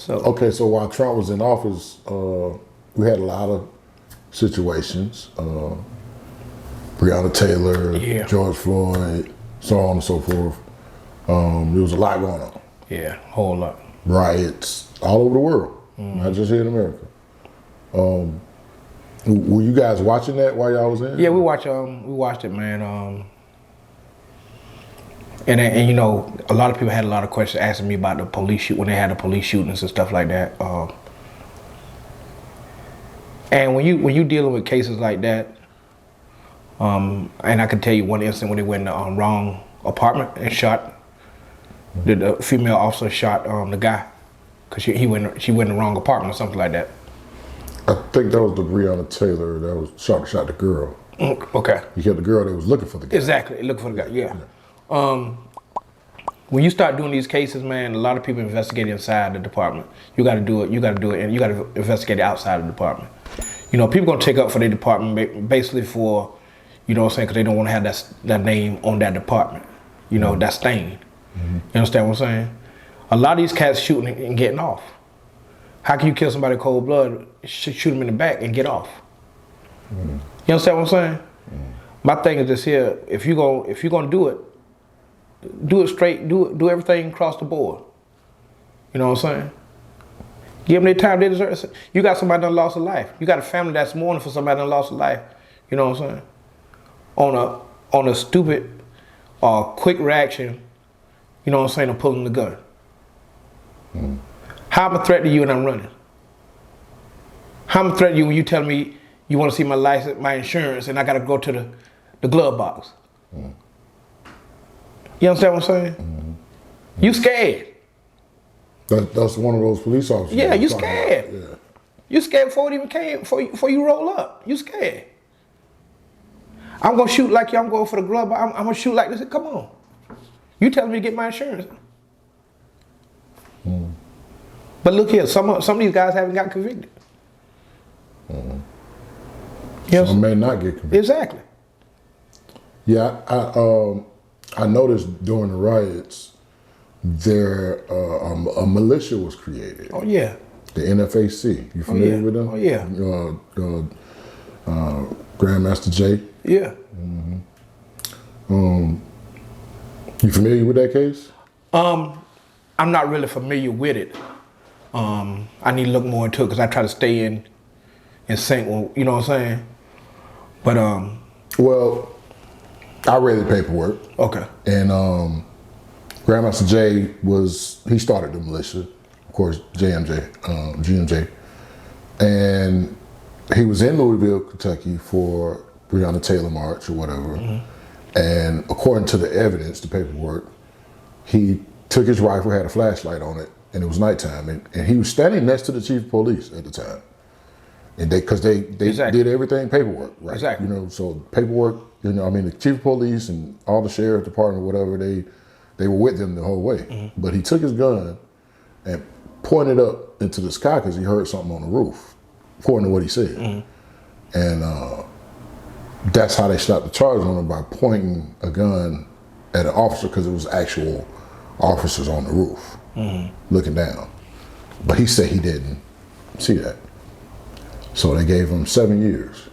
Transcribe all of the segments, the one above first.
So okay, so while Trump was in office, we had a lot of situations. Breonna Taylor, George Floyd, so on and so forth. There was a lot going on. Yeah, whole lot. Riots all over the world, not just here in America. Were you guys watching that while y'all was in? Yeah, we watched it, man. And you know, a lot of people had a lot of questions asking me about the police shoot when they had the police shootings and stuff like that. And when you dealing with cases like that, and I can tell you one incident when they went in the wrong apartment and shot the female officer shot the guy because she went in the wrong apartment or something like that. I think that was the Breonna Taylor that was shot the girl. Okay. You killed the girl that was looking for the guy. Exactly, looking for the guy. Yeah. When you start doing these cases, man, a lot of people investigate inside the department. You got to do it. You got to do it, and you got to investigate outside the department. You know, people gonna take up for their department basically for, you know what I'm saying, because they don't want to have that name on that department. You know, that stain. You understand what I'm saying? A lot of these cats shooting and getting off. How can you kill somebody cold blood, shoot them in the back and get off? You understand what I'm saying? My thing is this here: if you're gonna do it straight. Do everything across the board. You know what I'm saying? Give them their time they deserve. You got somebody that lost a life. You got a family that's mourning for somebody that lost a life. You know what I'm saying? On a stupid or quick reaction. You know what I'm saying? Of pulling the gun. How am I a threat to you and I'm running? How am I a threat to you when you tell me you want to see my license, my insurance, and I got to go to the glove box? You understand what I'm saying? You scared. That's one of those police officers. Yeah, you scared. Yeah. You scared before it even came, before you roll up. You scared. I'm gonna shoot like you. I'm going for the glove. I'm gonna shoot like this. Come on. You telling me to get my insurance? But look here, some of these guys haven't got convicted. Some may not get convicted. Exactly. Yeah, I noticed during the riots, there a militia was created. Oh yeah. The Nfac. You familiar with them? Oh yeah. Grandmaster J. Yeah. You familiar with that case? I'm not really familiar with it. I need to look more into it because I try to stay in sync with, you know what I'm saying? But well, I read the paperwork. Okay. And Grandmaster J he started the militia, of course, GMJ. And he was in Louisville, Kentucky for Breonna Taylor March or whatever. And according to the evidence, the paperwork, he took his rifle, had a flashlight on it, and it was nighttime. And he was standing next to the chief of police at the time. And because they did everything paperwork, right? Exactly. You know, so paperwork, you know, I mean, the chief of police and all the sheriff department, whatever, they were with him the whole way. But he took his gun and pointed up into the sky because he heard something on the roof, according to what he said. And that's how they stopped the charge on him, by pointing a gun at an officer, because it was actual officers on the roof looking down. But he said he didn't see that. So they gave him 7 years.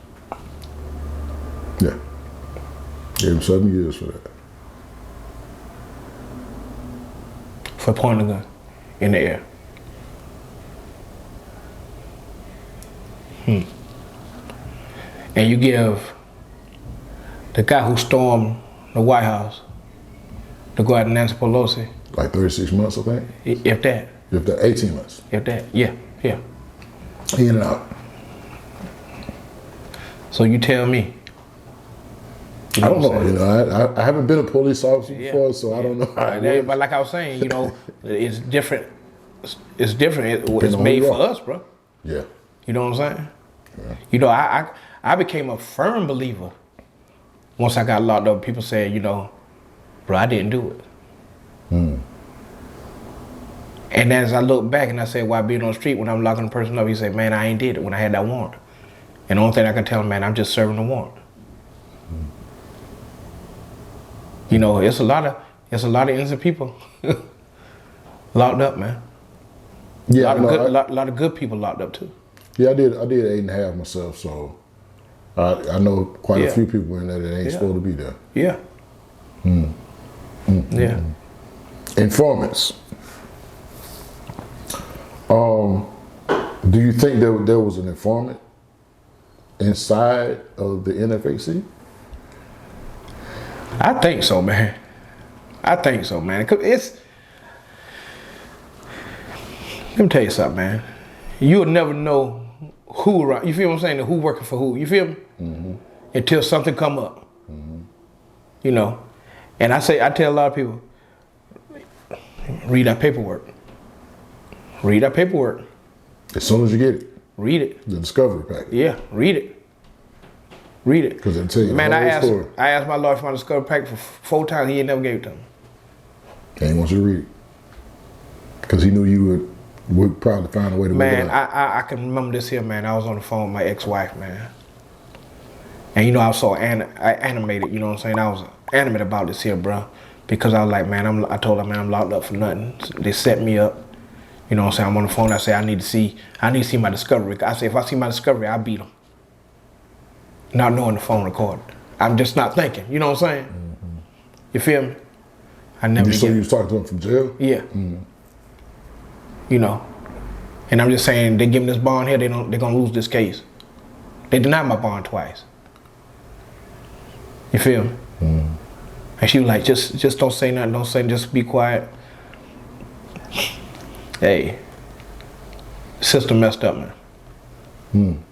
Yeah. Gave him 7 years for that. For pointing a gun in the air. And you give the guy who stormed the White House to go out and Nancy Pelosi. Like 36 months, I think? If that. If that, 18 months. If that, yeah. In and out. So you tell me. I don't know. You know, I haven't been a police officer before, so I don't know how it works. But like I was saying, you know, it's different. It's different. It's made for us, bro. Yeah. You know what I'm saying? Yeah. You know, I became a firm believer once I got locked up. People said, you know, bro, I didn't do it. And as I look back and I say, why being on the street when I'm locking a person up, he said, man, I ain't did it when I had that warrant. And the only thing I can tell him, man, I'm just serving the warrant. You know, it's a lot of innocent people locked up, man. Yeah, lot of good people locked up too. Yeah, I did 8.5 myself, so I know quite a few people in there that ain't supposed to be there. Yeah. Yeah. Informants. Do you think there was an informant inside of the NFAC? I think so, man. I think so, man. 'Cause let me tell you something, man. You'll never know who, you feel what I'm saying, who working for who, you feel me? Until something come up, you know. And I tell a lot of people, read that paperwork. Read that paperwork. As soon as you get it. Read it. The discovery package. Yeah, read it. Read it. Because it'll tell you man, the whole story. I asked my lawyer for my discovery package for 4 times. He ain't never gave it to me. And he wants you to read it. Because he knew you would probably find a way to man, work it out. I can remember this here, man. I was on the phone with my ex-wife, man. And you know, I was so animated, you know what I'm saying? I was animated about this here, bro. Because I was like, man, I told her, man, I'm locked up for nothing. They set me up. You know what I'm saying? I'm on the phone. I say, I need to see my discovery. I say, if I see my discovery, I beat them. Not knowing the phone recorded. I'm just not thinking. You know what I'm saying? You feel me? I never. So you was talking to him from jail? Yeah. You know, and I'm just saying, they give me this bond here. They're gonna lose this case. They denied my bond twice. You feel me? And she was like, just don't say nothing. Don't say. Just be quiet. Hey, system messed up, man.